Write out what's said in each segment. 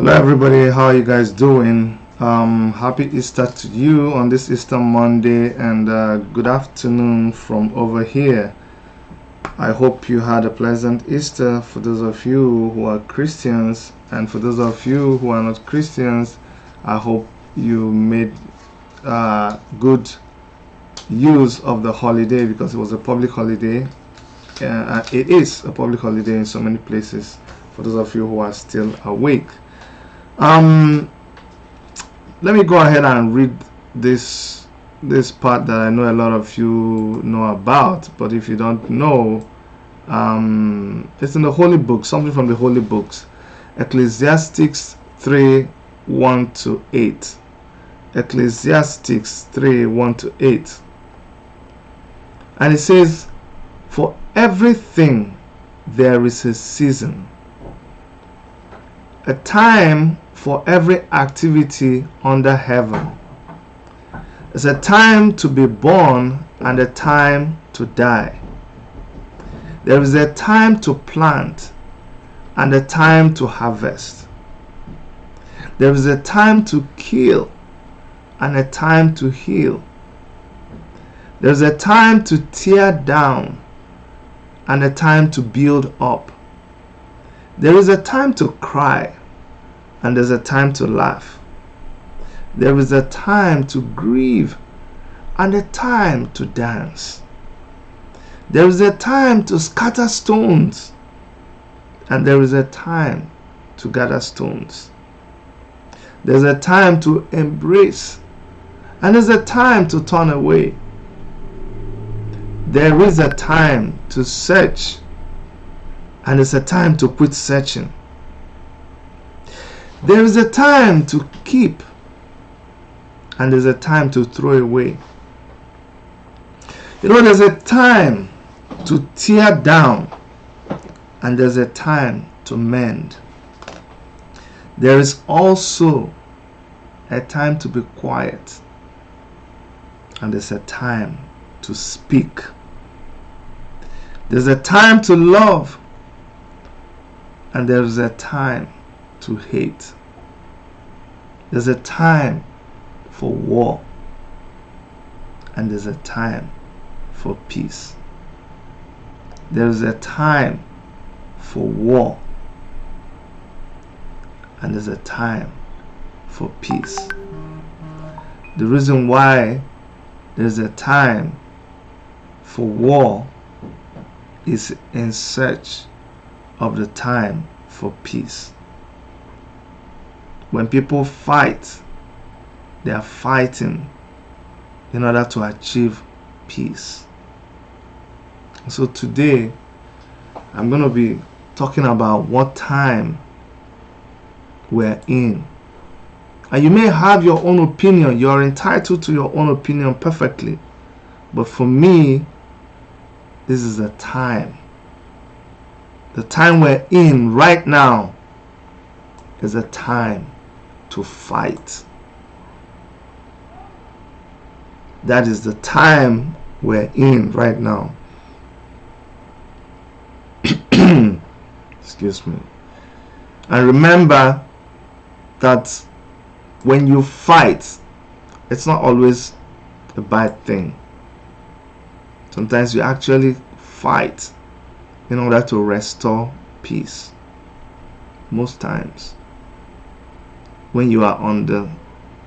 Hello everybody, how are you guys doing? Happy Easter to you on this Easter Monday, and good afternoon from over here. I hope you had a pleasant Easter for those of you who are Christians, and for those of you who are not Christians, I hope you made good use of the holiday, because it was a public holiday. It is a public holiday in so many places for those of you who are still awake. Let me go ahead and read this part that I know a lot of you know about, but if you don't know, it's in the Holy Book, something from the Holy Books, Ecclesiastes 3:1-8. Ecclesiastes 3:1-8. And it says, "For everything there is a season, a time for every activity under heaven. There's a time to be born and a time to die. There is a time to plant and a time to harvest. There is a time to kill and a time to heal. There is a time to tear down and a time to build up. There is a time to cry and there's a time to laugh. There is a time to grieve and a time to dance. There is a time to scatter stones and there is a time to gather stones. There's a time to embrace and there's a time to turn away. There is a time to search and it's a time to quit searching. There is a time to keep and there's a time to throw away. There's a time to tear down and there's a time to mend. There is also a time to be quiet and there's a time to speak. There's a time to love and there's a time to hate. There's a time for war and there's a time for peace. There's a time for war and there's a time for peace. The reason why there's a time for war is in search of the time for peace. When people fight, they are fighting in order to achieve peace. So today, I'm going to be talking about what time we're in. And you may have your own opinion. You're entitled to your own opinion perfectly. But for me, this is the time. The time we're in right now is a time to fight. That is the time we're in right now. Excuse me. And remember that when you fight, it's not always a bad thing. Sometimes you actually fight in order to restore peace. Most times, when you are on the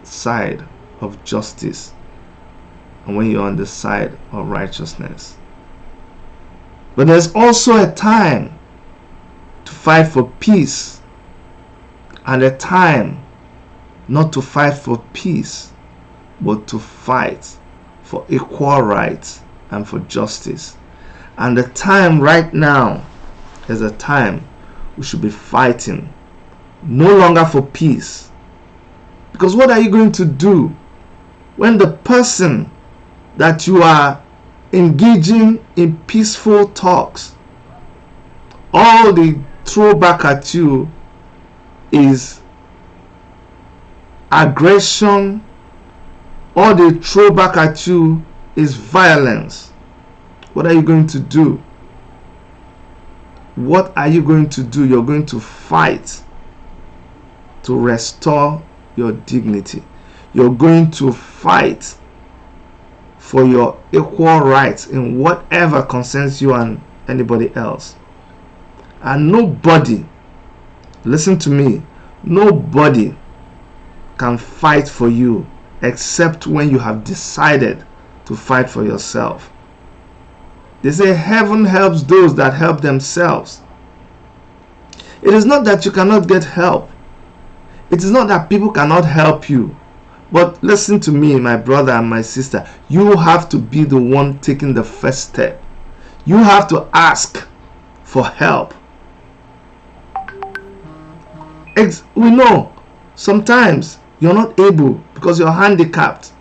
side of justice and when you're on the side of righteousness. But there's also a time to fight for peace and a time not to fight for peace, but to fight for equal rights and for justice. And the time right now is a time we should be fighting no longer for peace. Because what are you going to do when the person that you are engaging in peaceful talks, all they throw back at you is aggression, all they throw back at you is violence? What are you going to do? What are you going to do? You're going to fight to restore your dignity. You're going to fight for your equal rights in whatever concerns you and anybody else. And nobody, listen to me, nobody can fight for you except when you have decided to fight for yourself. They say heaven helps those that help themselves. It is not that you cannot get help. It is not that people cannot help you. But listen to me, my brother and my sister. You have to be the one taking the first step. You have to ask for help. We know sometimes you're not able because you're handicapped.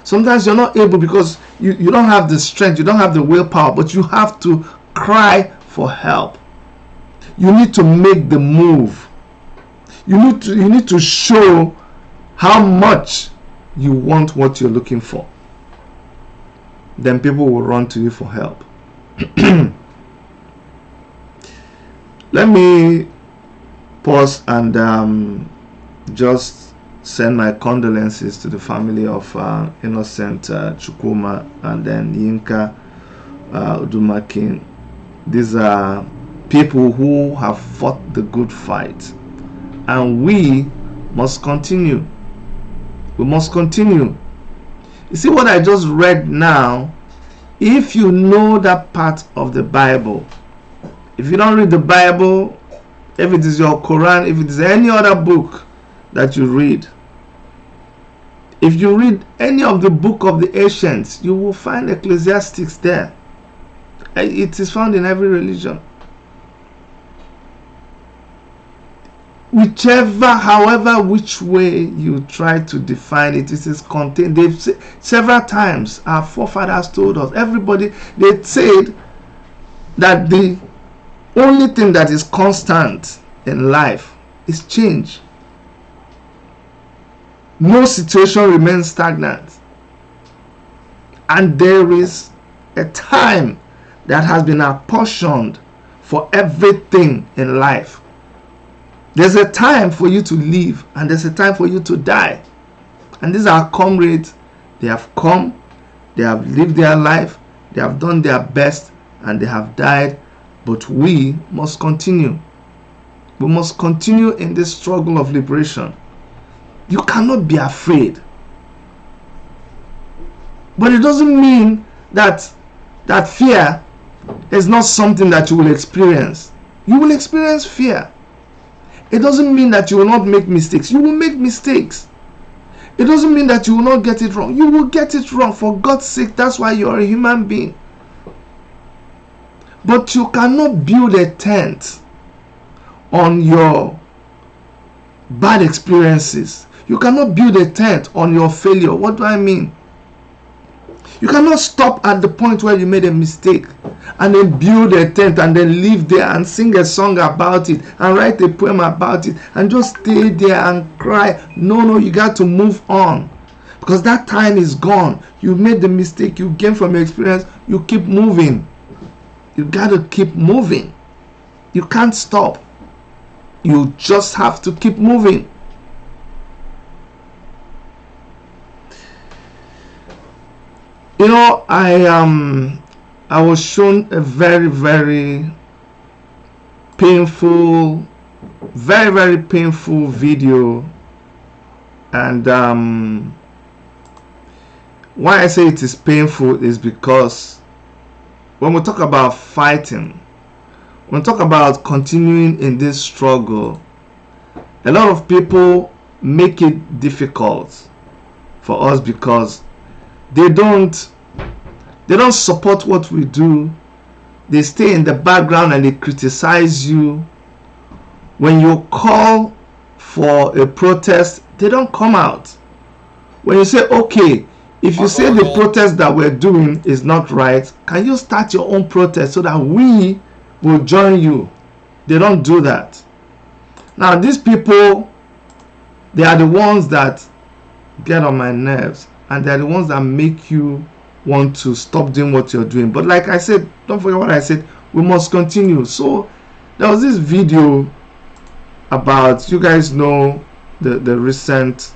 Sometimes you're not able because you don't have the strength, you don't have the willpower, but you have to cry for help. You need to make the move. You need to show how much you want what you're looking for. Then people will run to you for help. Let me pause and just send my condolences to the family of Innocent Chukwuma and then Yinka Udumakin. These are people who have fought the good fight, and we must continue. We must continue. You see what I just read now? If you know that part of the Bible, if you don't read the Bible, if it is your Quran, if it is any other book that you read, if you read any of the book of the ancients, you will find Ecclesiastics there. It is found in every religion. However, which way you try to define it, it is contained. They've said several times, our forefathers told us, everybody, they said that the only thing that is constant in life is change. No situation remains stagnant. And there is a time that has been apportioned for everything in life. There's a time for you to live, and there's a time for you to die. And these are comrades. They have come, they have lived their life, they have done their best, and they have died. But we must continue. We must continue in this struggle of liberation. You cannot be afraid. But it doesn't mean that fear is not something that you will experience. You will experience fear. It doesn't mean that you will not make mistakes. You will make mistakes. It doesn't mean that you will not get it wrong. You will get it wrong. For God's sake, that's why you are a human being. But you cannot build a tent on your bad experiences. You cannot build a tent on your failure. What do I mean? You cannot stop at the point where you made a mistake and then build a tent and then live there and sing a song about it and write a poem about it and just stay there and cry. No, you got to move on, because that time is gone. You made the mistake, you gain from your experience, you keep moving. You got to keep moving. You can't stop. You just have to keep moving. You know, I was shown a very, very painful video, and why I say it is painful is because when we talk about fighting, when we talk about continuing in this struggle, a lot of people make it difficult for us because they don't support what we do. They stay in the background and they criticize you. When you call for a protest, they don't come out. When you say, okay, if you say the protest that we're doing is not right, can you start your own protest so that we will join you? They don't do that. Now, these people, they are the ones that get on my nerves, and they're the ones that make you want to stop doing what you're doing. But like I said, don't forget what I said, we must continue. So there was this video about, you guys know the recent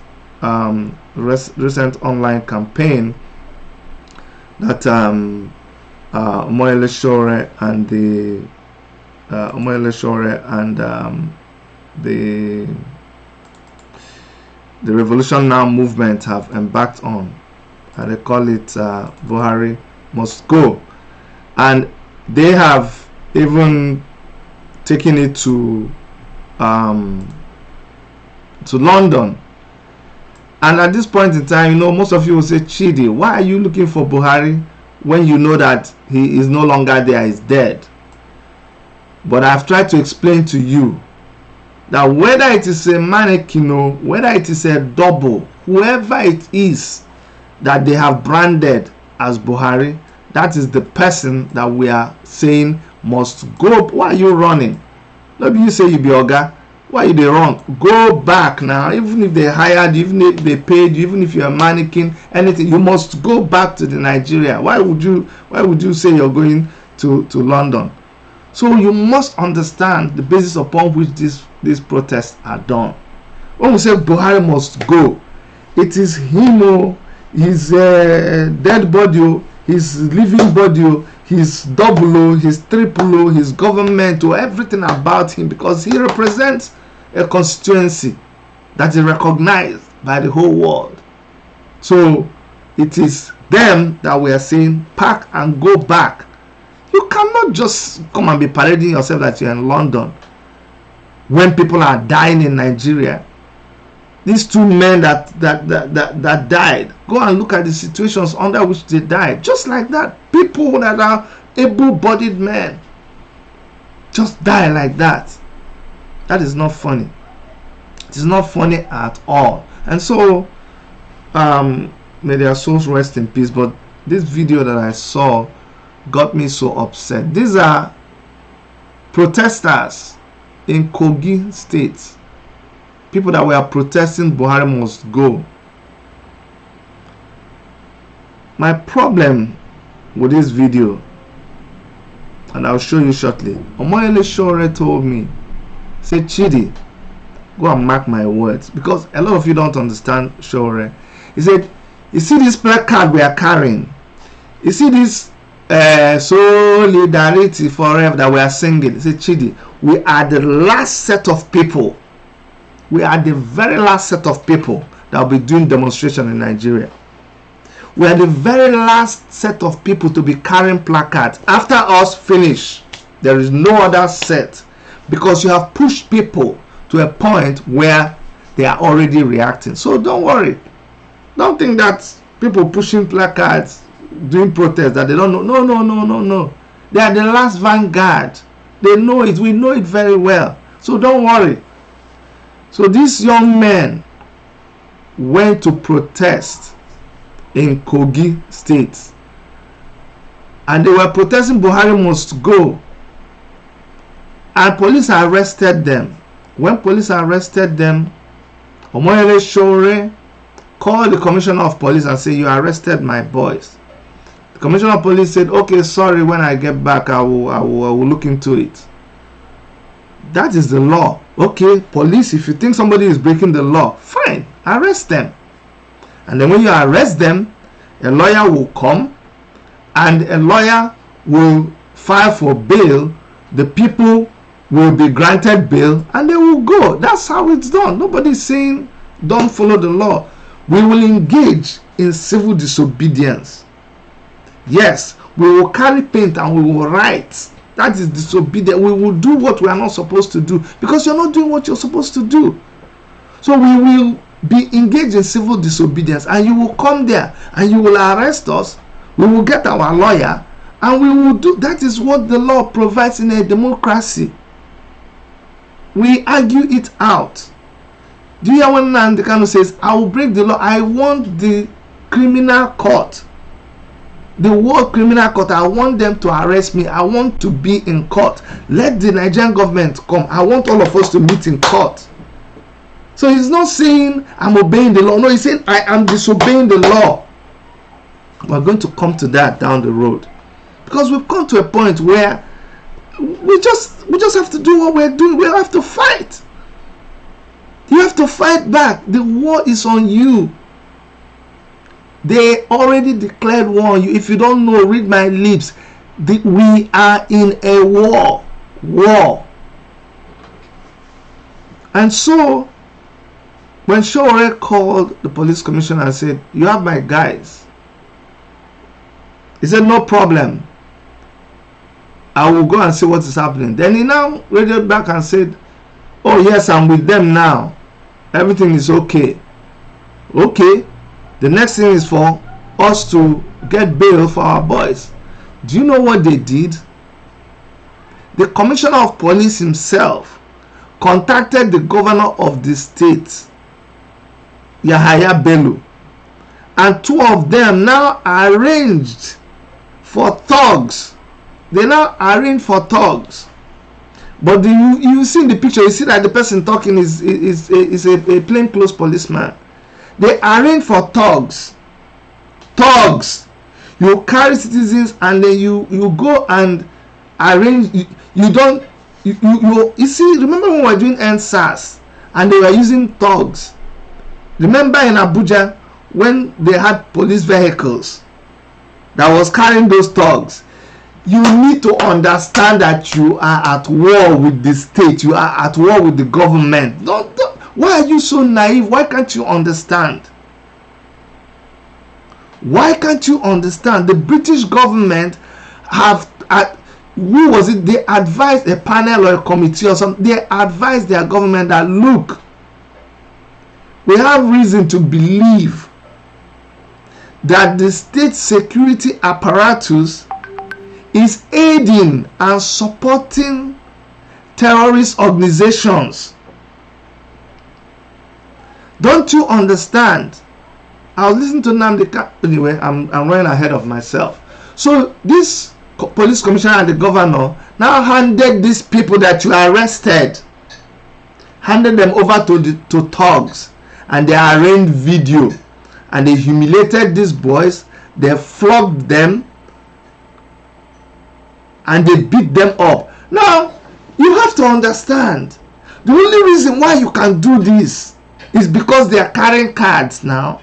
recent online campaign that Omoyele Sowore and the the Revolution Now movement have embarked on. They call it Buhari Must Go, and they have even taken it to London. And at this point in time, most of you will say, Chidi, why are you looking for Buhari when you know that he is no longer there, he's dead? But I've tried to explain to you that whether it is a mannequin, whether it is a double, whoever it is that they have branded as Buhari, that is the person that we are saying must go. Why are you running? Maybe you say you be Oga. Why you they run? Go back now. Even if they hired, even if they paid you, even if you're a mannequin, anything, you must go back to the Nigeria. Why would you say you're going to London? So you must understand the basis upon which these protests are done. When we say Buhari must go, it is him, his dead body, his living body, his double, his triple, his government, everything about him, because he represents a constituency that is recognized by the whole world. So it is them that we are saying pack and go back. You cannot just come and be parading yourself that you're in London when people are dying in Nigeria. These two men that died, go and look at the situations under which they died. Just like that, people that are able-bodied men just die like that. That is not funny. It is not funny at all. And so may their souls rest in peace. But this video that I saw got me so upset. These are protesters in Kogi State, people that were protesting Buhari must go. My problem with this video, and I'll show you shortly, Omoyele Sowore told me, say, Chidi, go and mark my words, because a lot of you don't understand Sowore. He said, you see this placard we are carrying, you see this solidarity forever that we are singing. He said, Chidi, we are the last set of people, we are the very last set of people that will be doing demonstration in Nigeria. We are the very last set of people to be carrying placards. After us finish, there is no other set, because you have pushed people to a point where they are already reacting. So don't worry. Don't think that people pushing placards, doing protests, that they don't know. No. They are the last vanguard. They know it. We know it very well. So don't worry. So these young men went to protest in Kogi State, and they were protesting Buhari must go, and police arrested them. When police arrested them, Omoyele Sowore called the commissioner of police and said, you arrested my boys. The commissioner of police said, okay, sorry, when I get back I will look into it. That is the law. Okay, police, if you think somebody is breaking the law, fine, arrest them. And then when you arrest them, a lawyer will come, and a lawyer will file for bail. The people will be granted bail, and they will go. That's how it's done. Nobody's saying don't follow the law. We will engage in civil disobedience. Yes, we will carry paint and we will write. That is disobedience. We will do what we are not supposed to do, because you're not doing what you're supposed to do. So we will be engaged in civil disobedience, and you will come there and you will arrest us. We will get our lawyer, and we will do. That is what the law provides in a democracy. We argue it out. Do you hear when Nnamdi Kanu says, I will break the law? I want the criminal court, the world criminal court, I want them to arrest me. I want to be in court. Let the Nigerian government come. I want all of us to meet in court. So he's not saying I'm obeying the law. No, he's saying I am disobeying the law. We're going to come to that down the road, because we've come to a point where we just have to do what we're doing. We have to fight. You have to fight back. The war is on you. They already declared war on you. If you don't know, read my lips. We are in a war. And so, when Shore called the police commissioner and said, "You have my guys," he said, "No problem. I will go and see what is happening." Then he now radioed back and said, "Oh yes, I'm with them now. Everything is okay." Okay. The next thing is for us to get bail for our boys. Do you know what they did? The commissioner of police himself contacted the governor of the state, Yahaya Bello, and two of them now arranged for thugs. They now arranged for thugs. But you see in the picture, you see that the person talking is a plainclothes policeman. They arrange for thugs. You carry citizens and then you go and arrange. You see, remember when we were doing NSAS and they were using thugs? Remember in Abuja when they had police vehicles that was carrying those thugs? You need to understand that you are at war with the state. You are at war with the government. Why are you so naive? Why can't you understand? Why can't you understand? The British government who was it? They advised a panel or a committee or something. They advised their government that, look, we have reason to believe that the state security apparatus is aiding and supporting terrorist organizations. Don't you understand? I'll listen to Nnamdi. Anyway, I'm running ahead of myself. So this police commissioner and the governor now handed these people that you arrested, handed them over to thugs, and they arranged video, and they humiliated these boys. They flogged them, and they beat them up. Now you have to understand, the only reason why you can do this is because they are carrying cards now.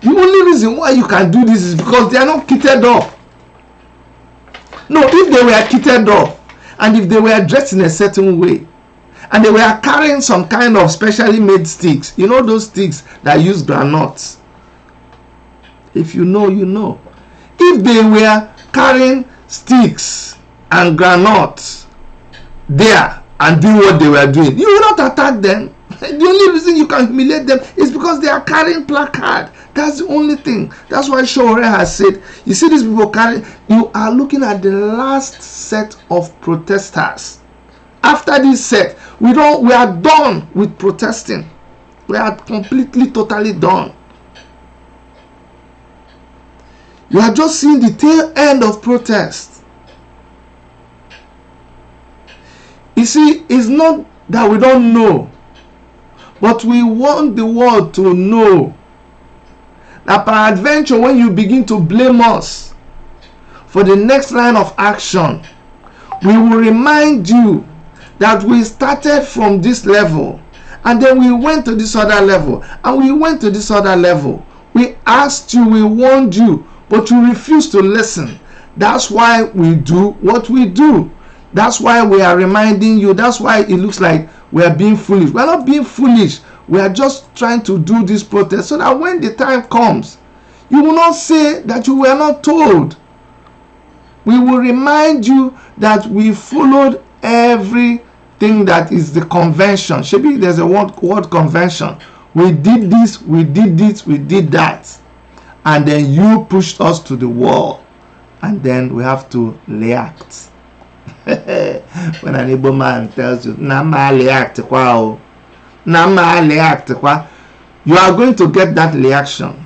The only reason why you can do this is because they are not kitted up. No, if they were kitted up and if they were dressed in a certain way and they were carrying some kind of specially made sticks, you know those sticks that use granules. If you know, you know. If they were carrying sticks and granules there and doing what they were doing, you will not attack them. The only reason you can humiliate them is because they are carrying placard. That's the only thing. That's why Shore has said, you see these people carrying, you are looking at the last set of protesters. After this set, we are done with protesting. We are completely, totally done. You are just seeing the tail end of protest. You see, it's not that we don't know, but we want the world to know that peradventure when you begin to blame us for the next line of action, we will remind you that we started from this level and then we went to this other level and we went to this other level. We asked you, we warned you, but you refused to listen. That's why we do what we do. That's why we are reminding you. That's why it looks like we are being foolish. We are not being foolish. We are just trying to do this protest so that when the time comes, you will not say that you were not told. We will remind you that we followed everything that is the convention. Maybe there's a word convention. We did this, we did this, we did that. And then you pushed us to the wall. And then we have to react. When an Igbo man tells you, Nama react, wow. Nama react, wow. You are going to get that reaction.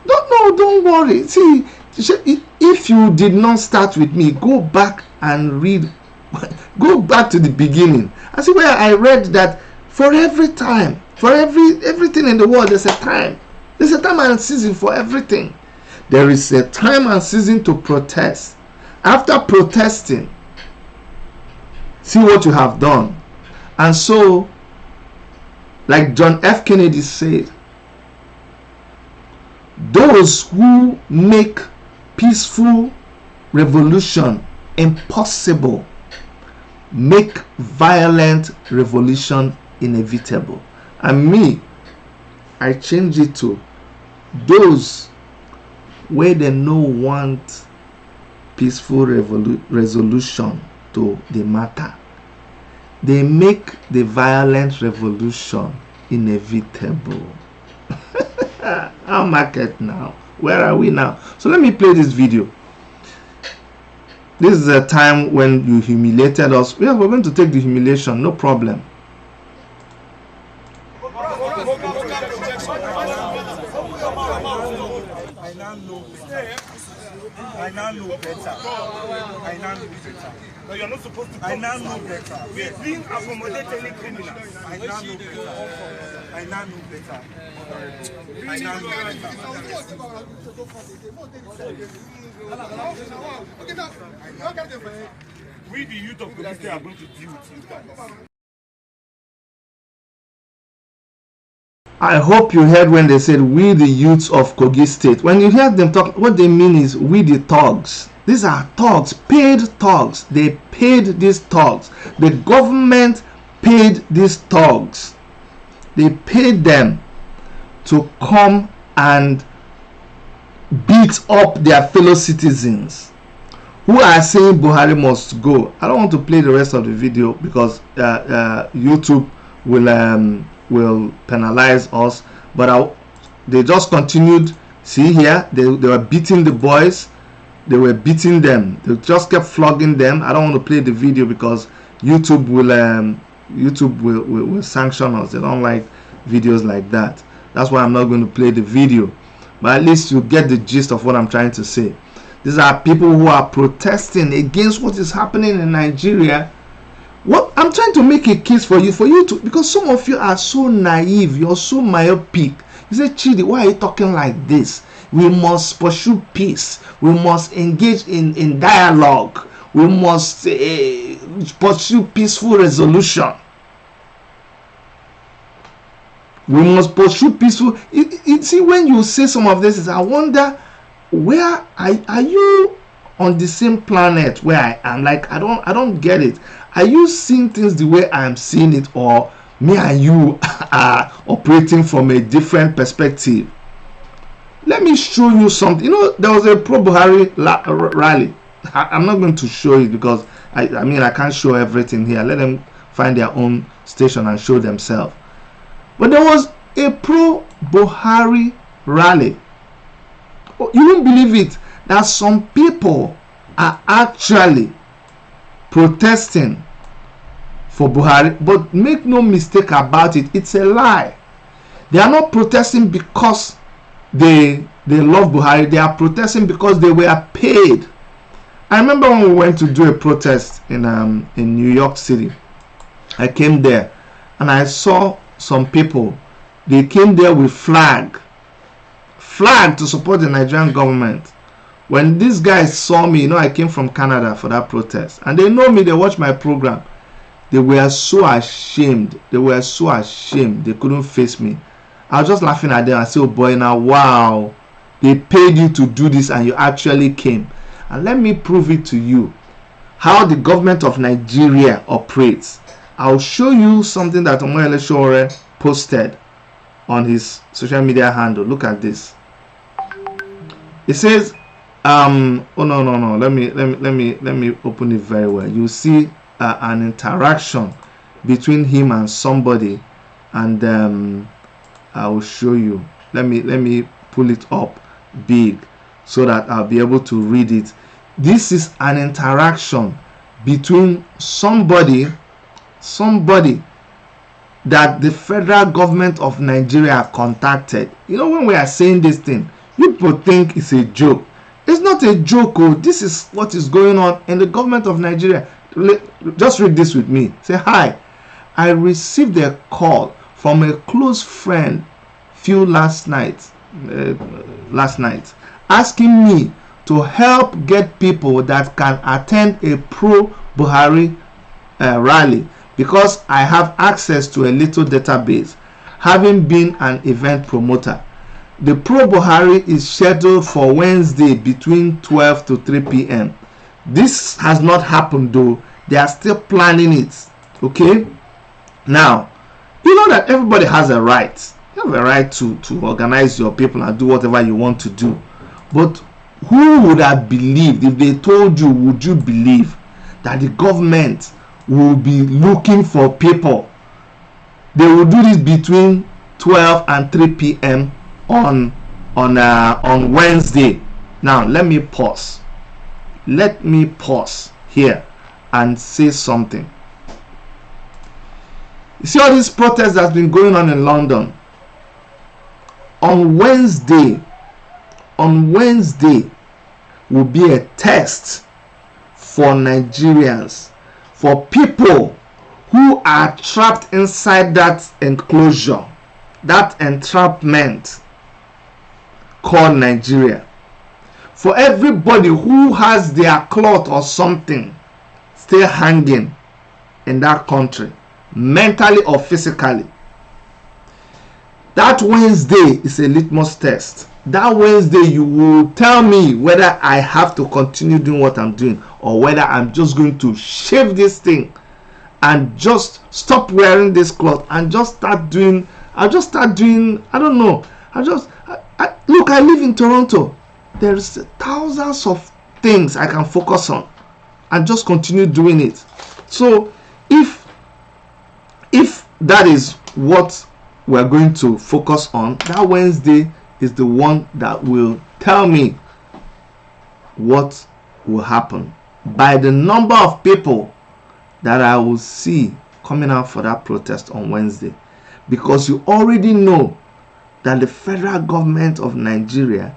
Don't worry. See, if you did not start with me, go back and read. Go back to the beginning. I see where I read that for every time, for everything in the world, there's a time. There's a time and season for everything. There is a time and season to protest. After protesting, see what you have done. And so Like John F. Kennedy said, those who make peaceful revolution impossible make violent revolution inevitable. And me, I change it to those where they no want peaceful resolution to the matter, they make the violent revolution inevitable. Our market now. Where are we now? So let me play this video. This is a time when you humiliated us. Yeah, we're going to take the humiliation, no problem. I now know better. I now know better. No, you're not supposed to. I now know better. We didn't accommodate any criminals. I now know better. I now know better. I now know better. We, the youth of Kogi State, are going to deal with you guys. I hope you heard when they said we the youths of Kogi State. When you hear them talk, what they mean is we the thugs. These are thugs, paid thugs. They paid these thugs. The government paid these thugs. They paid them to come and beat up their fellow citizens who are saying Buhari must go. I don't want to play the rest of the video because YouTube will penalize us, but they just continued. See here, they were beating the boys, they were beating them, they just kept flogging them. I don't want to play the video because YouTube will sanction us. They don't like videos like that. That's why I'm not going to play the video, but at least you get the gist of what I'm trying to say. These are people who are protesting against what is happening in Nigeria. What I'm trying to make a case for you to, because some of you are so naive, you're so myopic. You say, Chidi, why are you talking like this? We must pursue peace. We must engage in dialogue. We must pursue peaceful resolution. We must pursue peaceful. You see, when you say some of this, I wonder, where are you on the same planet where I am? Like, I don't get it. Are you seeing things the way I am seeing it, or me and you are operating from a different perspective? Let me show you something. You know, there was a pro-Buhari rally. I'm not going to show it because I mean I can't show everything here. Let them find their own station and show themselves. But there was a pro-Buhari rally. You won't believe it, that some people are actually protesting for Buhari, but make no mistake about it, it's a lie. They are not protesting because they love Buhari. They are protesting because they were paid. I remember when we went to do a protest in New York City. I came there and I saw some people. They came there with flag to support the Nigerian government. When these guys saw me, you know, I came from Canada for that protest, and they know me, they watch my program. They were so ashamed. They were so ashamed. They couldn't face me. I was just laughing at them. I said, oh boy, now, wow, they paid you to do this and you actually came. And let me prove it to you how the government of Nigeria operates. I'll show you something that Omoyele Sowore posted on his social media handle. Look at this. It says, oh no, let me open it very well. You see an interaction between him and somebody, and I will show you. Let me pull it up big so that I'll be able to read it. This is an interaction between somebody that the federal government of Nigeria contacted. You know, when we are saying this thing, people think it's a joke. It's not a joke. Oh, this is what is going on in the government of Nigeria. Just read this with me. Say, hi, I received a call from a close friend last night asking me to help get people that can attend a pro-Buhari rally because I have access to a little database. having been an event promoter. The Pro Buhari is scheduled for Wednesday between 12 to 3 p.m. This has not happened though. They are still planning it. Okay? Now, you know that everybody has a right. You have a right to organize your people and do whatever you want to do. But who would have believed, if they told you, would you believe that the government will be looking for people? They will do this between 12 and 3 p.m. on Wednesday. Now let me pause. Let me pause here and say something. You see all this protest that's been going on in London. On Wednesday will be a test for Nigerians, for people who are trapped inside that enclosure, that entrapment called Nigeria. For everybody who has their cloth or something still hanging in that country, mentally or physically. That Wednesday is a litmus test. That Wednesday you will tell me whether I have to continue doing what I'm doing or whether I'm just going to shave this thing and just stop wearing this cloth and just start doing, I don't know. Look, I live in Toronto. There's thousands of things I can focus on and just continue doing it. So if that is what we're going to focus on, that Wednesday is the one that will tell me what will happen by the number of people that I will see coming out for that protest on Wednesday. Because you already know that the federal government of Nigeria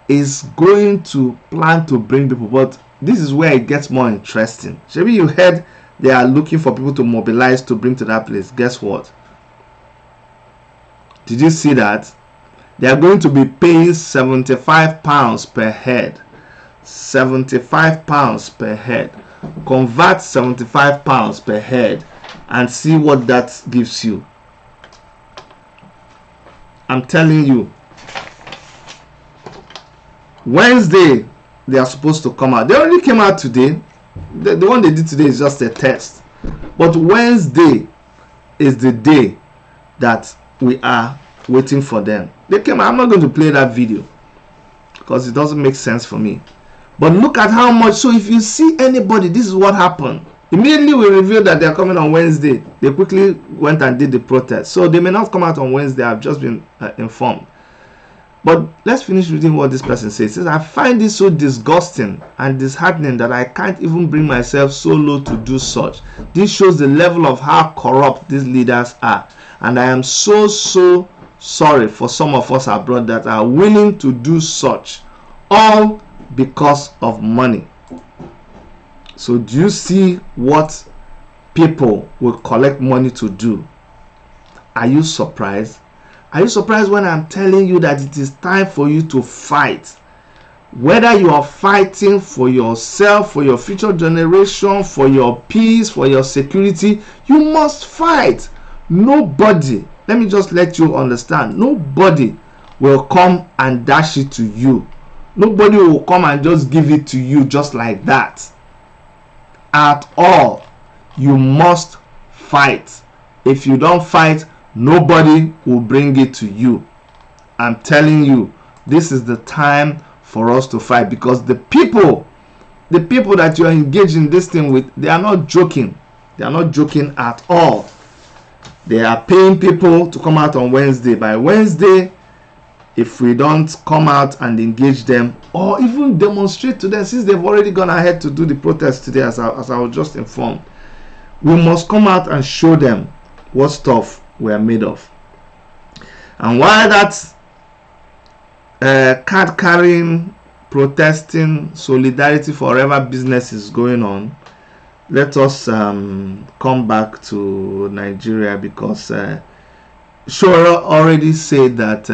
is going to plan to bring people. But this is where it gets more interesting. Maybe you heard they are looking for people to mobilize to bring to that place. Guess what? Did you see that? They are going to be paying £75 per head. £75 per head. Convert £75 per head and see what that gives you. I'm telling you, Wednesday they are supposed to come out. They already came out today. The one they did today is just a test. But Wednesday is the day that we are waiting for them. They came out. I'm not going to play that video because it doesn't make sense for me. But look at how much. So if you see anybody, this is what happened. Immediately we revealed that they are coming on Wednesday. They quickly went and did the protest. So they may not come out on Wednesday. I've just been informed. But let's finish reading what this person says. It says, I find this so disgusting and disheartening that I can't even bring myself so low to do such. This shows the level of how corrupt these leaders are. And I am so sorry for some of us abroad that are willing to do such, all because of money. So do you see what people will collect money to do? Are you surprised? Are you surprised when I'm telling you that it is time for you to fight? Whether you are fighting for yourself, for your future generation, for your peace, for your security, you must fight. Nobody, let me just let you understand, nobody will come and dash it to you. Nobody will come and just give it to you just like that. At all, you must fight. If you don't fight, nobody will bring it to you. I'm telling you, this is the time for us to fight, because the people that you are engaging this thing with, they are not joking. They are not joking at all. They are paying people to come out on Wednesday. By Wednesday, if we don't come out and engage them or even demonstrate to them, since they've already gone ahead to do the protest today, as I was just informed, we must come out and show them what stuff we are made of. And while that card carrying, protesting, solidarity forever business is going on, let us come back to Nigeria, because Shora already said that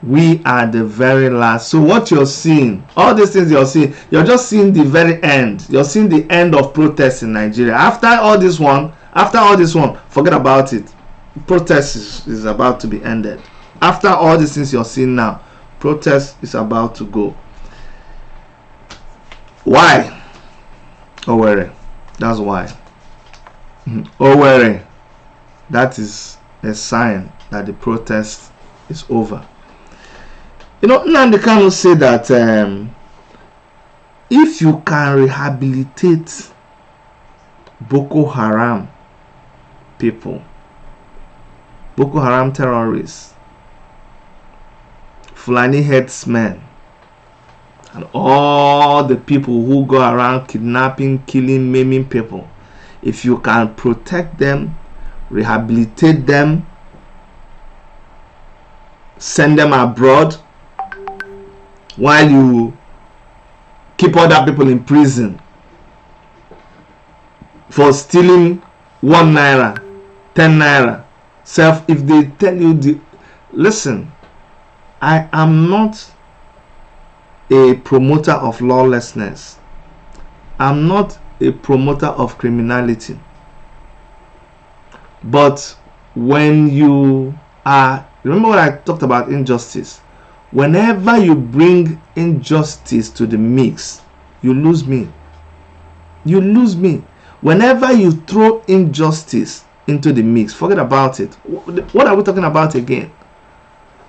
we are the very last. So what you're seeing, all these things you're seeing, you're just seeing the very end. You're seeing the end of protests in Nigeria. After all this one, forget about it. protest is about to be ended. After all these things you're seeing now, protest is about to go. Why? Owerri. That's why. Owerri. That is a sign that the protest is over. You know, Nnamdi Kanu say that if you can rehabilitate Boko Haram people, Boko Haram terrorists, Fulani headsmen, and all the people who go around kidnapping, killing, maiming people, if you can protect them, rehabilitate them, send them abroad, while you keep other people in prison for stealing 1 naira, 10 naira, if they tell you listen, I am not a promoter of lawlessness. I'm not a promoter of criminality. But when you are, remember what I talked about injustice? Whenever you bring injustice to the mix, you lose me. You lose me. Whenever you throw injustice into the mix, forget about it. What are we talking about again?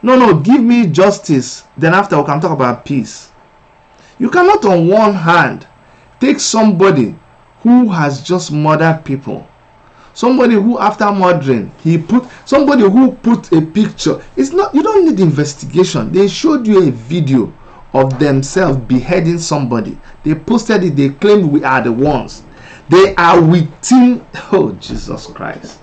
No, give me justice. Then after we can talk about peace. You cannot on one hand take somebody who has just murdered people, somebody who after murdering somebody who put a picture. It's not, you don't need investigation. They showed you a video of themselves beheading somebody. They posted it. They claimed we are the ones. They are within, oh Jesus Christ.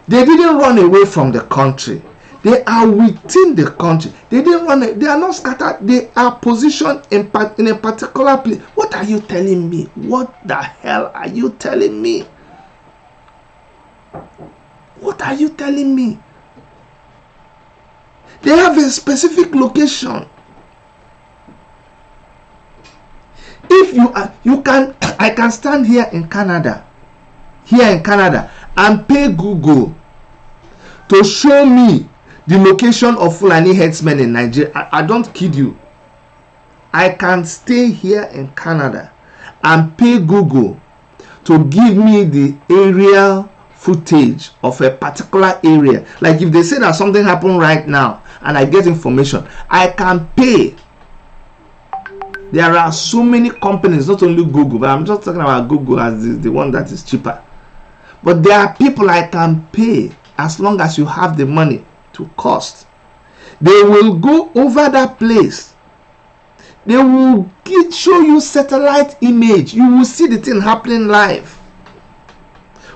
They didn't run away from the country. They are within the country. They didn't run. They are not scattered. They are positioned in a particular place. What are you telling me? What the hell are you telling me? What are you telling me? They have a specific location. If you can, I can stand here in Canada, and pay Google to show me the location of Fulani headsmen in Nigeria. I don't kid you. I can stay here in Canada and pay Google to give me the aerial footage of a particular area. Like if they say that something happened right now and I get information, I can pay. There are so many companies, not only Google, but I'm just talking about Google as the one that is cheaper. But there are people I can pay as long as you have the money to cost. They will go over that place. They will show you satellite image. You will see the thing happening live.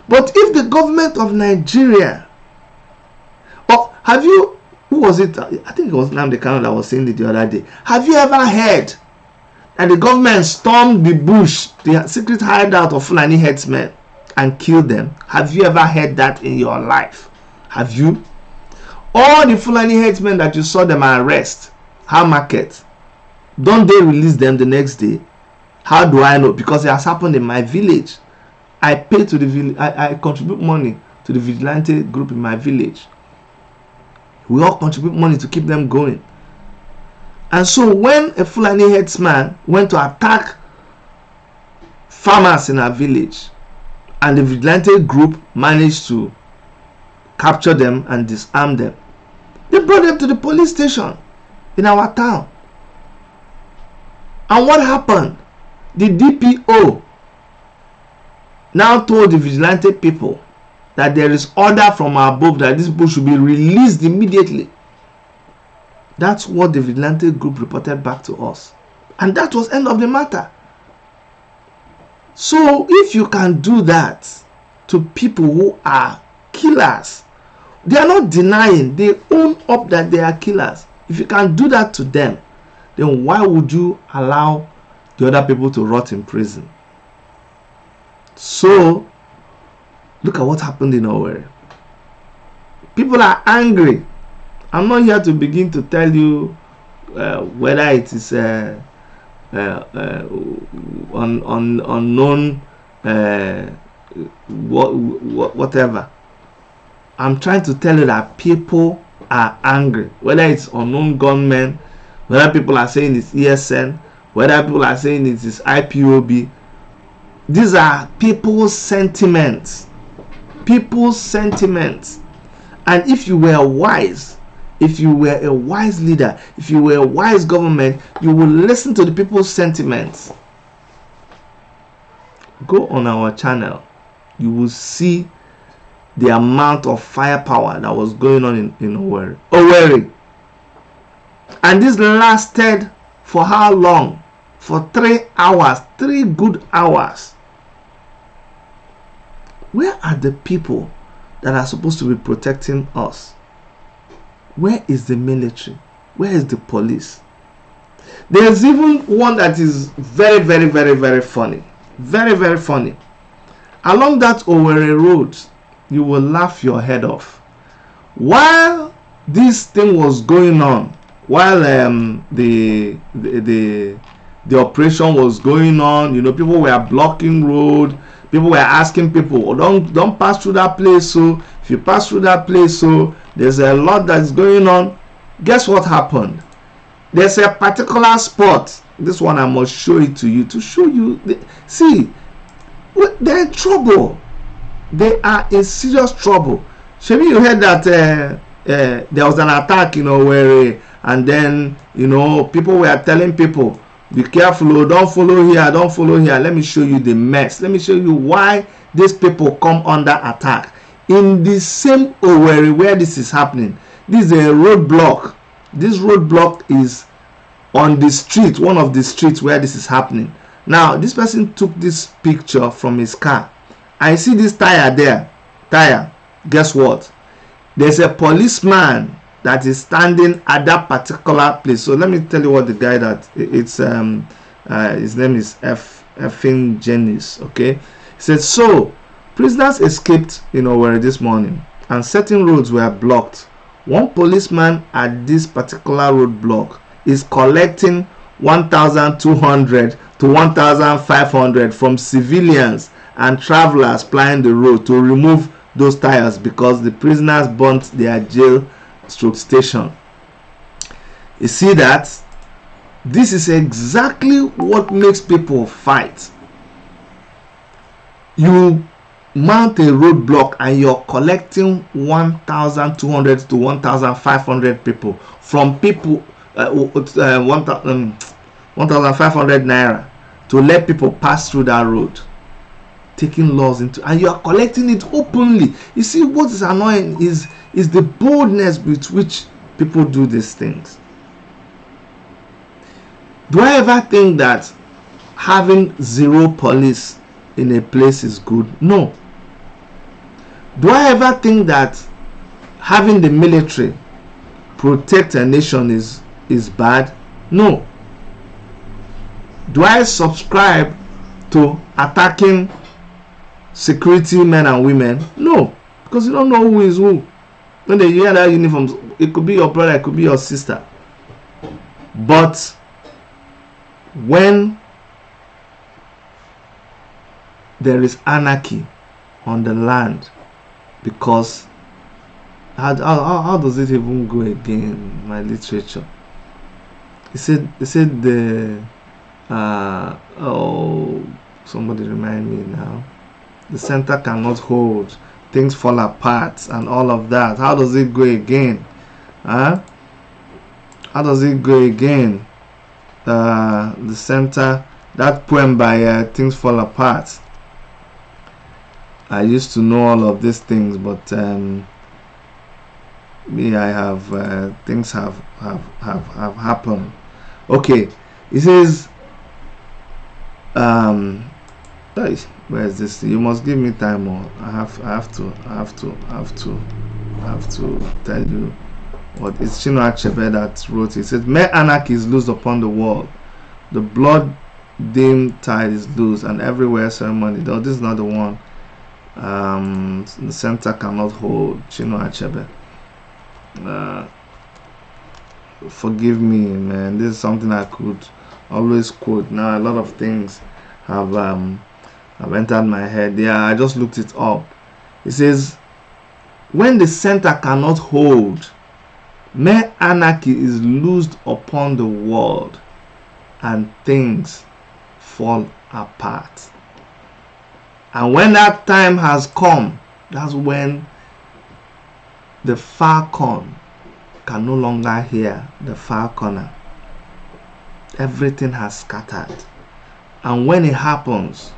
But if the government of Nigeria, who was it? I think it was Nnamdi Kanu that was saying it the other day. Have you ever heard that the government stormed the bush, the secret hideout of Fulani headsmen, and killed them? Have you ever heard that in your life? Have you? All the Fulani headsmen that you saw them arrest, how market? Don't they release them the next day? How do I know? Because it has happened in my village. I pay to the village. I contribute money to the vigilante group in my village. We all contribute money to keep them going. And so when a Fulani headsman went to attack farmers in our village, and the vigilante group managed to capture them and disarm them, they brought them to the police station in our town. And what happened? The DPO now told the vigilante people that there is order from above that these people should be released immediately. That's what the vigilante group reported back to us. And that was end of the matter. So if you can do that to people who are killers, they are not denying, they own up that they are killers. If you can do that to them, then why would you allow the other people to rot in prison? So look at what happened in Owerri. People are angry. I'm not here to begin to tell you whether it is unknown whatever. I'm trying to tell you that people are angry, whether it's unknown gunmen, whether people are saying it's ESN, whether people are saying it is IPOB. These are people's sentiments. People's sentiments. And if you were wise, if you were a wise leader, if you were a wise government, you will listen to the people's sentiments. Go on our channel. You will see the amount of firepower that was going on in Owerri. And this lasted for how long? For 3 hours, 3 good hours. Where are the people that are supposed to be protecting us? Where is the military? Where is the police? There's even one that is very, very, very, very funny. Very, very funny. Along that Owerri road, you will laugh your head off. While this thing was going on, while the operation was going on, people were blocking road. People were asking people, don't pass through that place. So if you pass through that place, so there's a lot that's going on. Guess what happened? There's a particular spot. This one I must show it to you to show you. See, they're in trouble. They are in serious trouble. Maybe you heard that there was an attack, and then people were telling people, be careful, don't follow here, don't follow here. Let me show you the mess. Let me show you why these people come under attack. In the same Owerri where this is happening, this is a roadblock. This roadblock is on the street, one of the streets where this is happening. Now, this person took this picture from his car. I see this tire there. Tire. Guess what? There's a policeman that is standing at that particular place. So let me tell you what the guy that it's his name is Effing Jennings. Okay, he said, so prisoners escaped Owerri this morning and certain roads were blocked. One policeman at this particular roadblock is collecting 1,200 to 1,500 from civilians and travelers plying the road to remove those tires because the prisoners burnt their jail station. You see that? This is exactly what makes people fight. You mount a roadblock and you're collecting 1,200 to 1,500 people from people 1,500 naira to let people pass through that road, taking laws into, and you are collecting it openly. You see, what is annoying is the boldness with which people do these things. Do I ever think that having zero police in a place is good? No. Do I ever think that having the military protect a nation is bad? No. Do I subscribe to attacking security men and women? No, because you don't know who is who. When they wear that uniforms, it could be your brother, it could be your sister. But when there is anarchy on the land, because how does it even go again? My literature. He said the somebody remind me now. The center cannot hold, things fall apart and all of that. How does it go again? How does it go again? The center, that poem by Things Fall Apart. I used to know all of these things, but me, I have things have happened. Okay, it says where is this? You must give me time more. I have to tell you what it's Chinua Achebe that wrote it. It says, "Mere anarchy is loose upon the world. The blood-dim tide is loose, and everywhere ceremony." Though this is not the one. The center cannot hold. Chinua Achebe. Forgive me, man. This is something I could always quote. Now a lot of things have entered my head. Yeah, I just looked it up. It says, when the center cannot hold, mere anarchy is loosed upon the world and things fall apart. And when that time has come, that's when the falcon can no longer hear the falconer. Everything has scattered. And when it happens,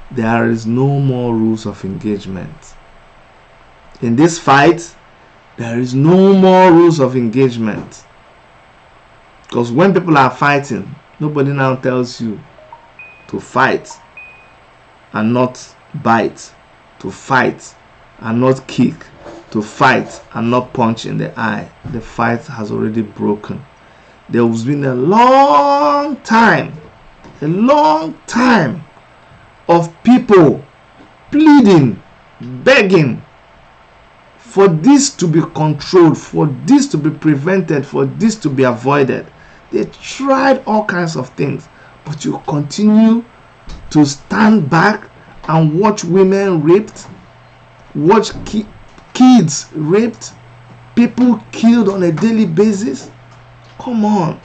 there is no more rules of engagement. In this fight, there is no more rules of engagement. Because when people are fighting, nobody now tells you to fight and not bite, to fight and not kick, to fight and not punch in the eye. The fight has already broken. There has been a long time of people pleading, begging for this to be controlled, for this to be prevented, for this to be avoided. They tried all kinds of things, but you continue to stand back and watch women raped, watch kids raped, people killed on a daily basis. Come on.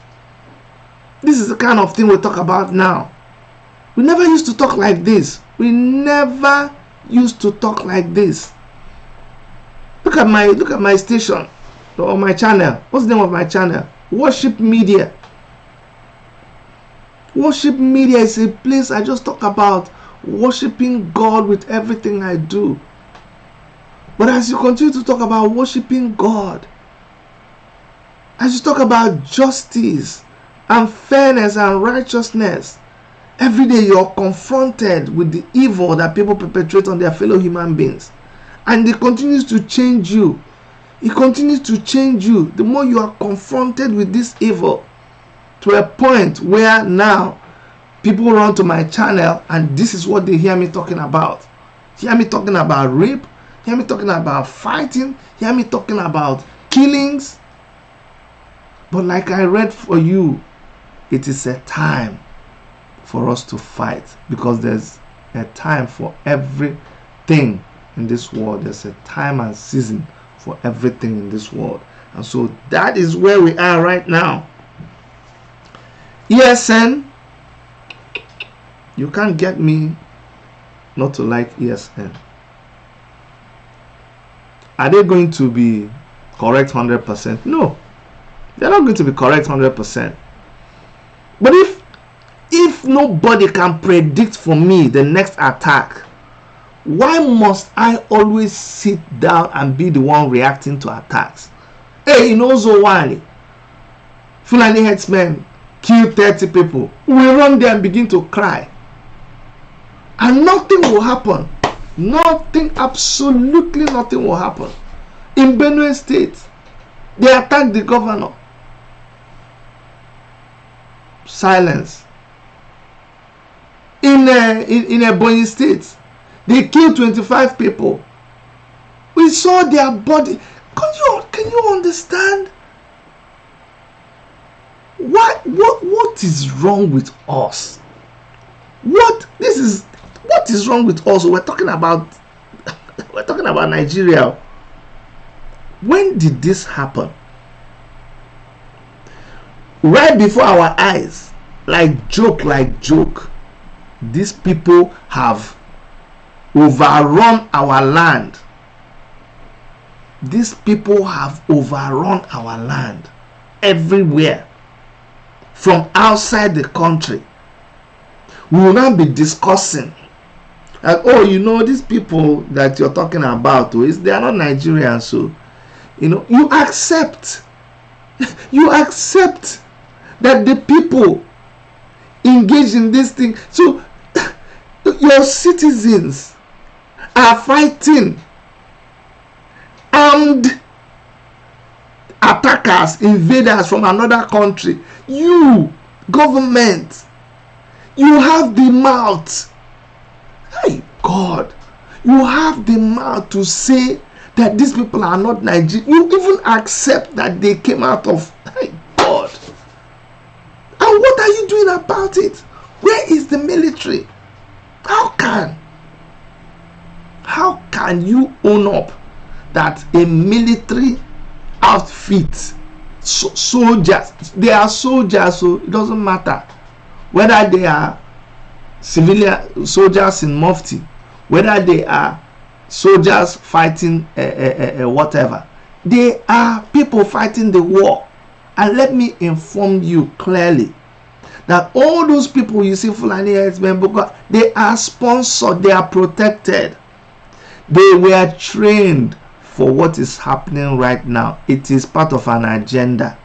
This is the kind of thing we talk about now. We never used to talk like this. We never used to talk like this. Look at my station or my channel. What's the name of my channel? Worship Media. Worship Media is a place I just talk about worshiping God with everything I do. But as you continue to talk about worshiping God, as you talk about justice and fairness and righteousness, every day you're confronted with the evil that people perpetrate on their fellow human beings. And it continues to change you. It continues to change you. The more you are confronted with this evil, to a point where now people run to my channel and this is what they hear me talking about. Hear me talking about rape, hear me talking about fighting, hear me talking about killings. But like I read for you, it is a time for us to fight, because there's a time for everything in this world. There's a time and season for everything in this world. And so that is where we are right now. ESN, you can't get me not to like ESN. Are they going to be correct 100%? No, they're not going to be correct 100%. But if nobody can predict for me the next attack, why must I always sit down and be the one reacting to attacks? Hey, in Ozowani, Fulani headsmen kill 30 people. We run there and begin to cry. And nothing will happen. Nothing, absolutely nothing will happen. In Benue State, they attacked the governor. Silence. In Ebonyi State, they killed 25 people. We saw their body. Can you understand? What is wrong with us? What is wrong with us? We're talking about Nigeria. When did this happen? Right before our eyes, like joke, these people have overrun our land. These people have overrun our land everywhere from outside the country. We will not be discussing like, oh, you know, these people that you're talking about, they are not Nigerians, so you accept that the people engaged in this thing. So your citizens are fighting armed attackers, invaders from another country. You, government, you have the mouth. Hey, God, you have the mouth to say that these people are not Nigerian. You even accept that they came out of, hey, God. And what are you doing about it? Where is the military? How can you own up that a military outfit, soldiers, they are soldiers, so it doesn't matter whether they are civilian soldiers in mufti, whether they are soldiers fighting whatever, they are people fighting the war. And let me inform you clearly that all those people you see, Fulani herdsmen, they are sponsored, they are protected, they were trained for what is happening right now. It is part of an agenda.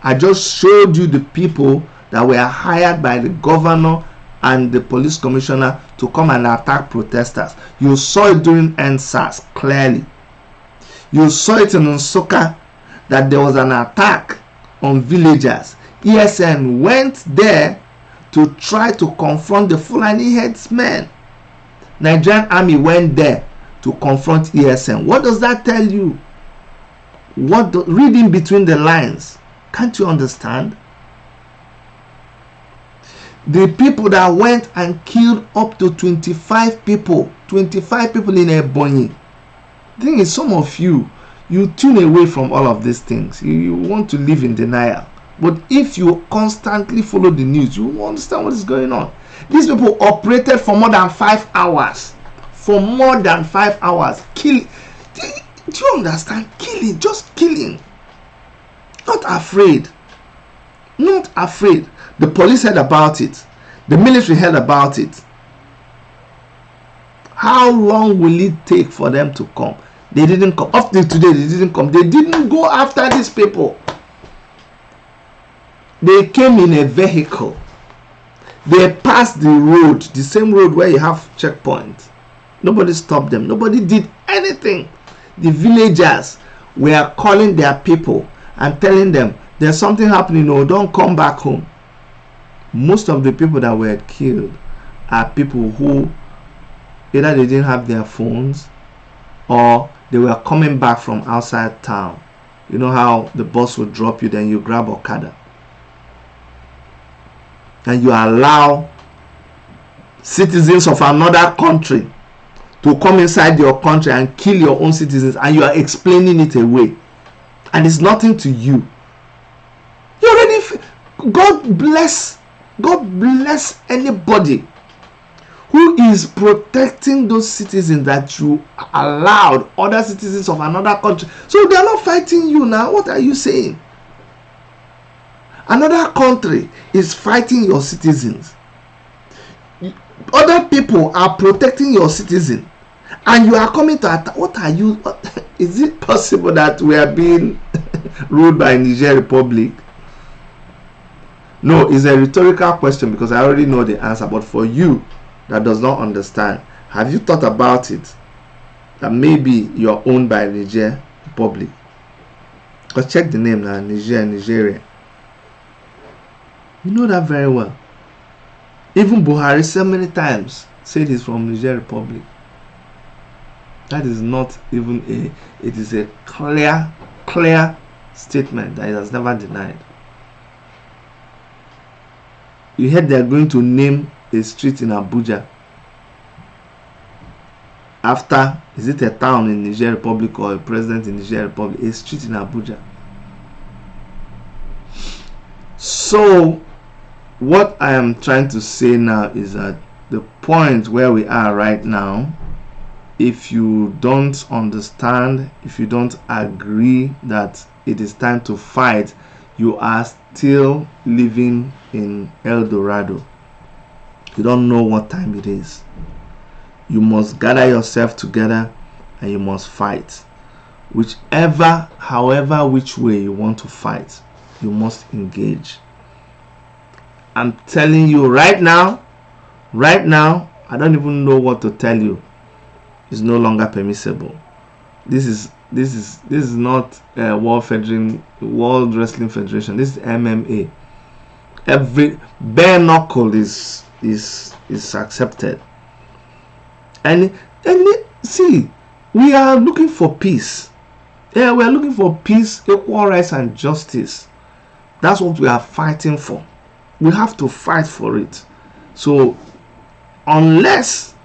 I just showed you the people that were hired by the governor and the police commissioner to come and attack protesters. You saw it during NSAS clearly. You saw it in Nsukka that there was an attack on villagers. ESN went there to try to confront the Fulani headsmen. Nigerian army went there to confront ESN. What does that tell you? Reading between the lines, can't you understand? The people that went and killed up to 25 people in Ebonyi. The thing is, some of you tune away from all of these things. You want to live in denial. But if you constantly follow the news, you will understand what is going on. These people operated for more than 5 hours. For more than 5 hours. Killing. Do you understand? Killing. Just killing. Not afraid. Not afraid. The police heard about it. The military heard about it. How long will it take for them to come? They didn't come. Up to today, they didn't come. They didn't go after these people. They came in a vehicle. They passed the road, the same road where you have checkpoints. Nobody stopped them. Nobody did anything. The villagers were calling their people and telling them, there's something happening, no, don't come back home. Most of the people that were killed are people who either they didn't have their phones or they were coming back from outside town. You know how the bus will drop you, then you grab Okada. And you allow citizens of another country to come inside your country and kill your own citizens, and you are explaining it away. And it's nothing to you. You already, God bless anybody who is protecting those citizens that you allowed, other citizens of another country. So they are not fighting you now. What are you saying? Another country is fighting your citizens. Other people are protecting your citizens, and you are coming to attack. What are you? Is it possible that we are being ruled by Niger Republic? No, it's a rhetorical question because I already know the answer. But for you that does not understand, have you thought about it? That maybe you're owned by Niger Republic? Because check the name now, Nigeria. You know that very well. Even Buhari so many times said he's from Niger Republic. That is not even it is a clear statement that he has never denied. You heard they are going to name a street in Abuja after, is it a town in Niger Republic or a president in Niger Republic? A street in Abuja. So what I am trying to say now is that the point where we are right now, if you don't understand, if you don't agree that it is time to fight, you are still living in El Dorado. You don't know what time it is. You must gather yourself together and you must fight. However which way you want to fight, you must engage. I'm telling you right now, I don't even know what to tell you. It's no longer permissible. This is not World Wrestling Federation. This is MMA. Every bare knuckle is accepted. And see, we are looking for peace. Yeah, we are looking for peace, equal rights, and justice. That's what we are fighting for. We have to fight for it. So unless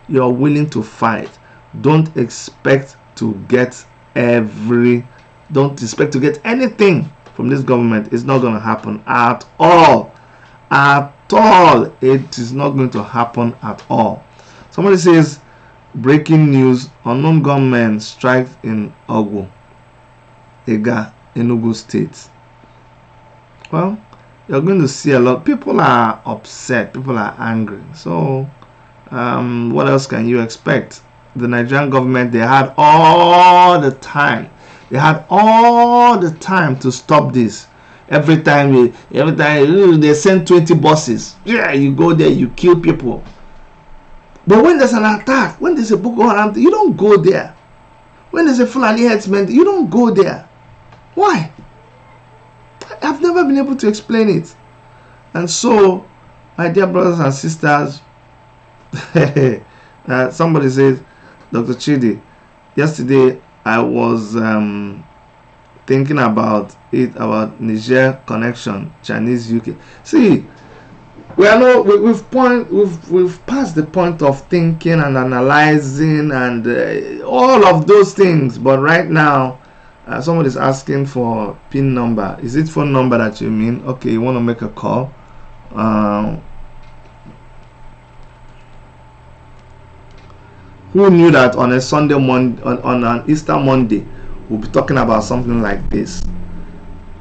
you're willing to fight, don't expect to get don't expect to get anything from this government. It's not going to happen at all. At all. It is not going to happen at all. Somebody says, breaking news, unknown gunmen strike in Ogu, Ega, Enugu State. Well, you're going to see a lot. People are upset. People are angry. So, what else can you expect? The Nigerian government, they had all the time. They had all the time to stop this. Every time they send 20 buses. Yeah, you go there, you kill people. But when there's an attack, when there's a Boko Haram, you don't go there. When there's a Fulani herdsman, you don't go there. Why? I've never been able to explain it. And so, my dear brothers and sisters, somebody says, Dr. Chidi, yesterday I was thinking about Niger connection, Chinese UK. See, we've passed the point of thinking and analyzing and all of those things. But right now, somebody's asking for PIN number. Is it phone number that you mean? Okay, you want to make a call. Who knew that on a Sunday Monday, on an Easter Monday, we'll be talking about something like this?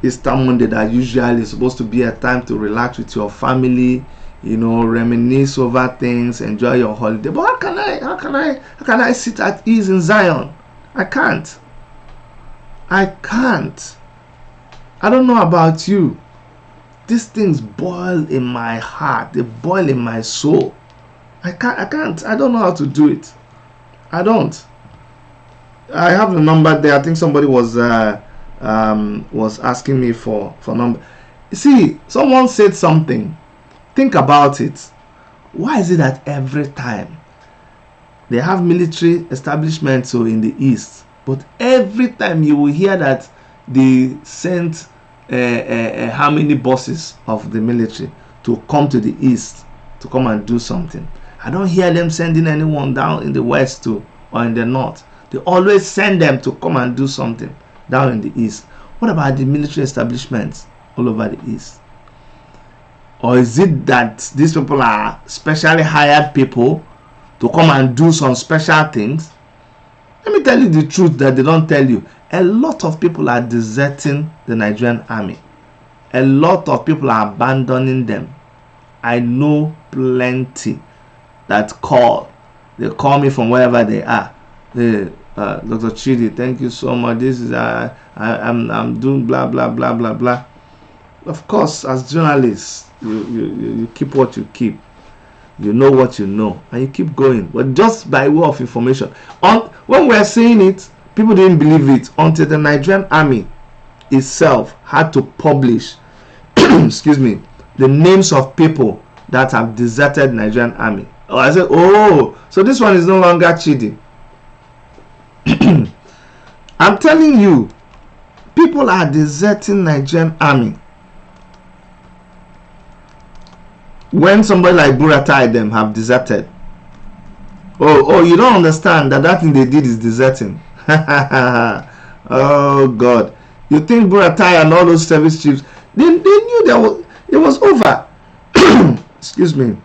Easter Monday, that usually is supposed to be a time to relax with your family, you know, reminisce over things, enjoy your holiday. But how can I sit at ease in Zion? I can't. I don't know about you. These things boil in my heart. They boil in my soul. I can't. I don't know how to do it. I don't. I have the number there. I think somebody was asking me for number. See, someone said something. Think about it. Why is it that every time they have military establishments in the east, but every time you will hear that they sent how many buses of the military to come to the east to come and do something? I don't hear them sending anyone down in the west too, or in the north. They always send them to come and do something down in the east. What about the military establishments all over the east? Or is it that these people are specially hired people to come and do some special things? Let me tell you the truth that they don't tell you. A lot of people are deserting the Nigerian army. A lot of people are abandoning them. I know plenty that call. They call me from wherever they are. Dr. Chidi, thank you so much. This is I'm doing blah blah blah blah blah. Of course, as journalists, you keep what you keep. You know what you know, and you keep going. But just by way of information, when we're saying it, people didn't believe it until the Nigerian army itself had to publish, excuse me, the names of people that have deserted Nigerian army. Oh, I said, oh, so this one is no longer Chidi. I'm telling you, people are deserting Nigerian army. When somebody like Buratai them have deserted. Oh, you don't understand that thing they did is deserting. Oh God. You think Buratai and all those service chiefs, they knew it was over. Excuse me.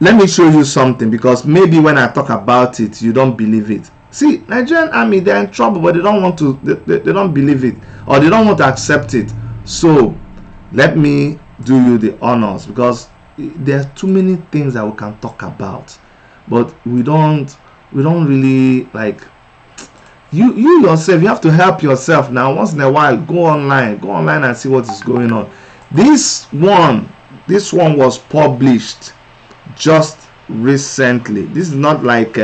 Let me show you something, because maybe when I talk about it, you don't believe it. See, Nigerian army, they're in trouble, but they don't want to, they don't believe it, or they don't want to accept it. So, let me do you the honors, because there are too many things that we can talk about, but we don't really like. You yourself, you have to help yourself now. Once in a while, go online and see what is going on. This one was published just recently. This is not like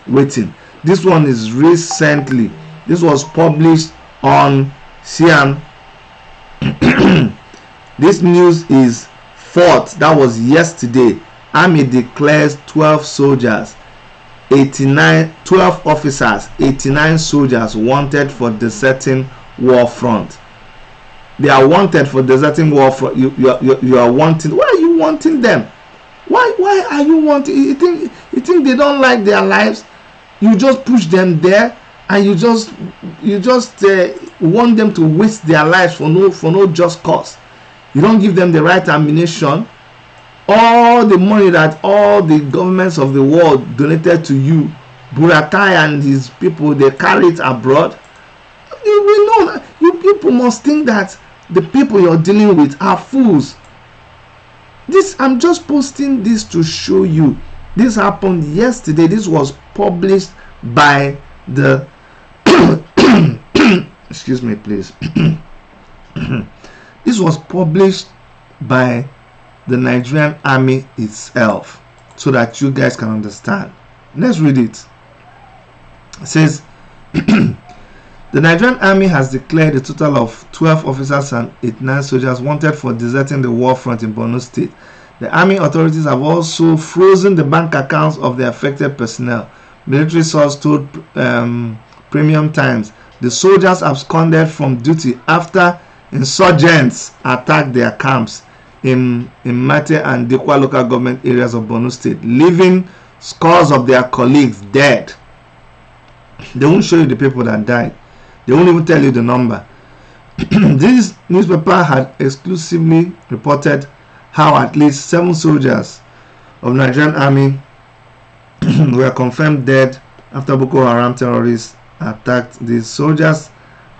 waiting. This one is recently. This was published on Sian. This news is 4th. That was yesterday. Army declares 12 soldiers, 12 officers, 89 soldiers wanted for deserting war front. They are wanted for deserting war front. You are wanting. Why are you wanting them? Why are you wanting? You think they don't like their lives? You just push them there, and you just want them to waste their lives for no just cause. You don't give them the right ammunition. All the money that all the governments of the world donated to you, Buratai and his people, they carry it abroad. We know that you people must think that the people you're dealing with are fools. I'm just posting this to show you. This happened yesterday. This was published by the excuse me, please. This was published by the Nigerian army itself, so that you guys can understand. Let's read it. It says, the Nigerian army has declared a total of 12 officers and 89 soldiers wanted for deserting the war front in Borno State. The army authorities have also frozen the bank accounts of the affected personnel. Military source told Premium Times the soldiers absconded from duty after insurgents attacked their camps in Mate and Dikwa local government areas of Borno State, leaving scores of their colleagues dead. They won't show you the people that died. They won't even tell you the number. This newspaper had exclusively reported how at least 7 soldiers of Nigerian army were confirmed dead after Boko Haram terrorists attacked. These soldiers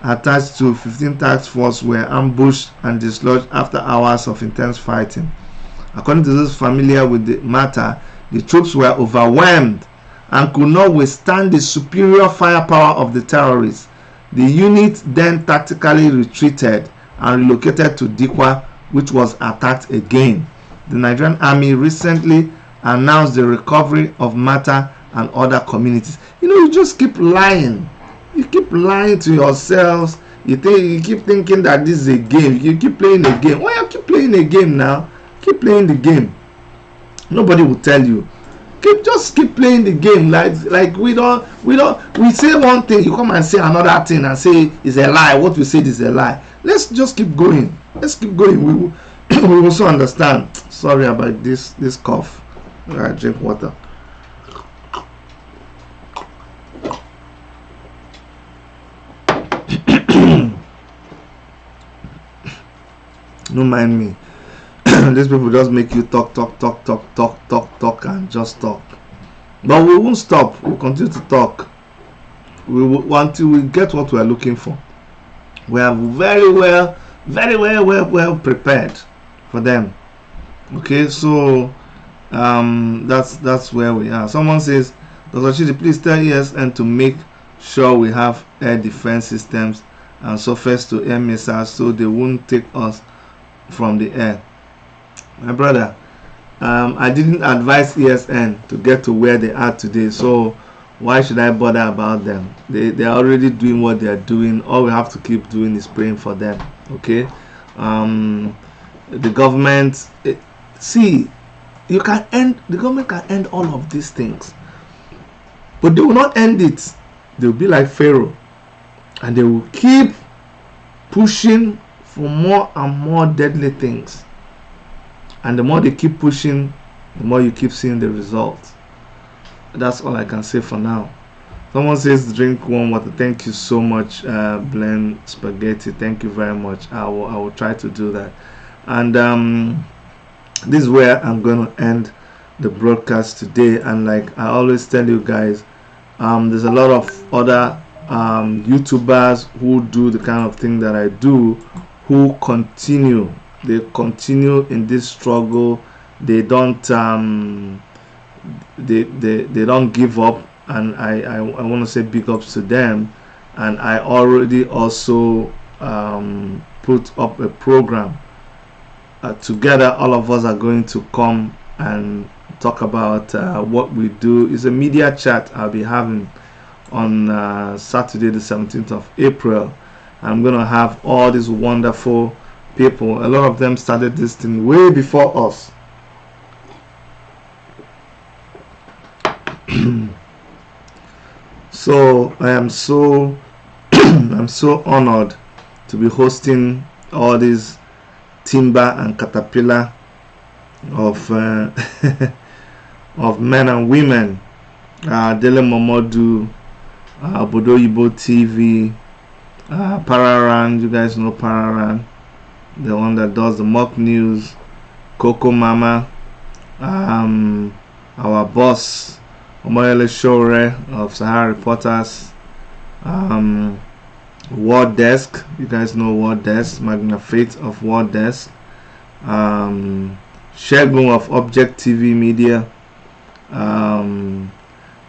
attached to 15 task force were ambushed and dislodged after hours of intense fighting. According to those familiar with the matter, the troops were overwhelmed and could not withstand the superior firepower of the terrorists. The unit then tactically retreated and relocated to Dikwa, which was attacked again. The Nigerian army recently announced the recovery of Mata and other communities. You just keep lying. You keep lying to yourselves. You keep thinking that this is a game. You keep playing a game. Why you keep playing a game now? Keep playing the game. Nobody will tell you. Just keep playing the game. Like we say one thing, you come and say another thing and say it's a lie. What we said is a lie. Let's just keep going. Let's keep going. We will also understand. Sorry about this cough. I drink water. Don't mind me. These people just make you talk and just talk. But we won't stop. We'll continue to talk. We will until we get what we are looking for. We are very well prepared for them. Okay, so that's where we are. Someone says, Dr. Chidi, please tell ESN to make sure we have air defense systems and surface to air missiles so they won't take us from the air. My brother, I didn't advise ESN to get to where they are today, so why should I bother about them? They are already doing what they are doing. All we have to keep doing is praying for them. Okay, the government, the government can end all of these things, but they will not end it. They will be like Pharaoh, and they will keep pushing for more and more deadly things. And the more they keep pushing, the more you keep seeing the results. That's all I can say for now. Someone says drink warm water. Thank you so much, Blend Spaghetti. Thank you very much. I will try to do that. And this is where I'm going to end the broadcast today. And like I always tell you guys, there's a lot of other YouTubers who do the kind of thing that I do, who continue. They continue in this struggle. They don't they don't give up, and I want to say big ups to them. And I already also put up a program together. All of us are going to come and talk about what we do. It's a media chat I'll be having on Saturday the 17th of April. I'm going to have all these wonderful people. A lot of them started this thing way before us. So I am so I'm so honored to be hosting all these timber and caterpillar of of men and women. Dele Momodu, Bodo Yibo TV, Pararan, you guys know Pararan, the one that does the mock news, Coco Mama, our boss, Omoyele Shore of Sahara Reporters, World Desk, you guys know World Desk, Magna Fate of World Desk, Shegun of Object TV Media,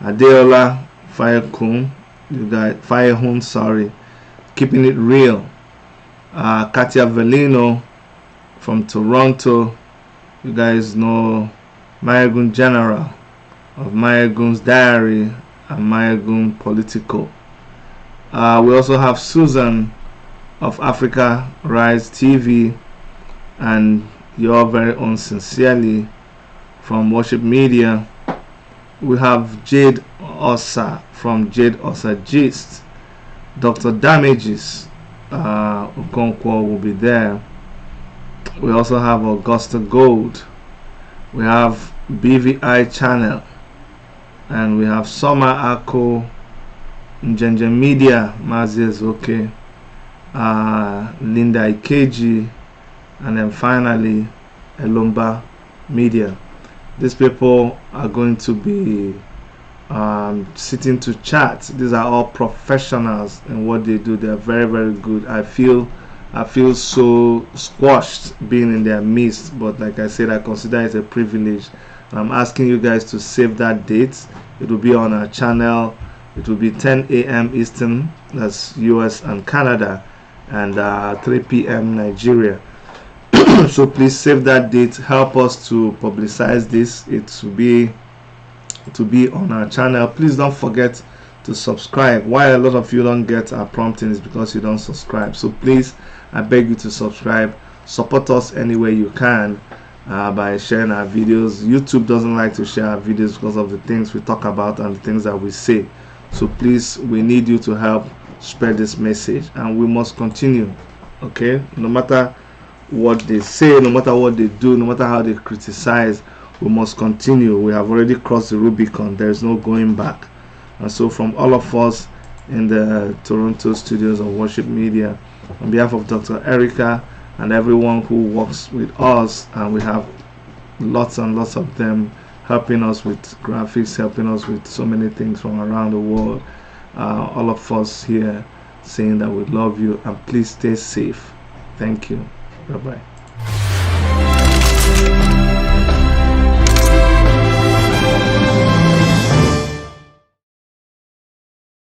Adeola Firehun, you guys, Firehun, sorry, Keeping It Real, Katia Velino from Toronto, you guys know Mayagun General of Mayagun's Diary and Mayagun Political. We also have Susan of Africa Rise TV and your very own Sincerely from Worship Media. We have Jade Osa from Jade Osa Gist. Dr. Damages Okonkwo will be there. We also have Augusta Gold. We have BVI Channel. And we have Summer Ako, Njenje Media, Mazi Ezoke, Linda Ikeji, and then finally Elomba Media. These people are going to be sitting to chat. These are all professionals in what they do. They are very, very good. I feel so squashed being in their midst, but like I said, I consider it a privilege. I'm asking you guys to save that date. It will be on our channel. It will be 10 a.m. Eastern, that's US and Canada, and 3 p.m. Nigeria. So please save that date. Help us to publicize this. It will be on our channel. Please don't forget to subscribe. Why a lot of you don't get our prompting is because you don't subscribe. So please, I beg you to subscribe. Support us any way you can by sharing our videos. YouTube doesn't like to share our videos because of the things we talk about and the things that we say. So please, we need you to help spread this message, and we must continue. Okay, no matter what they say, no matter what they do, no matter how they criticize, we must continue. We have already crossed the Rubicon. There is no going back. And so from all of us in the Toronto studios of Worship Media, on behalf of Dr. Erica and everyone who works with us, and we have lots and lots of them helping us with graphics, helping us with so many things from around the world, all of us here saying that we love you and please stay safe. Thank you. Bye-bye.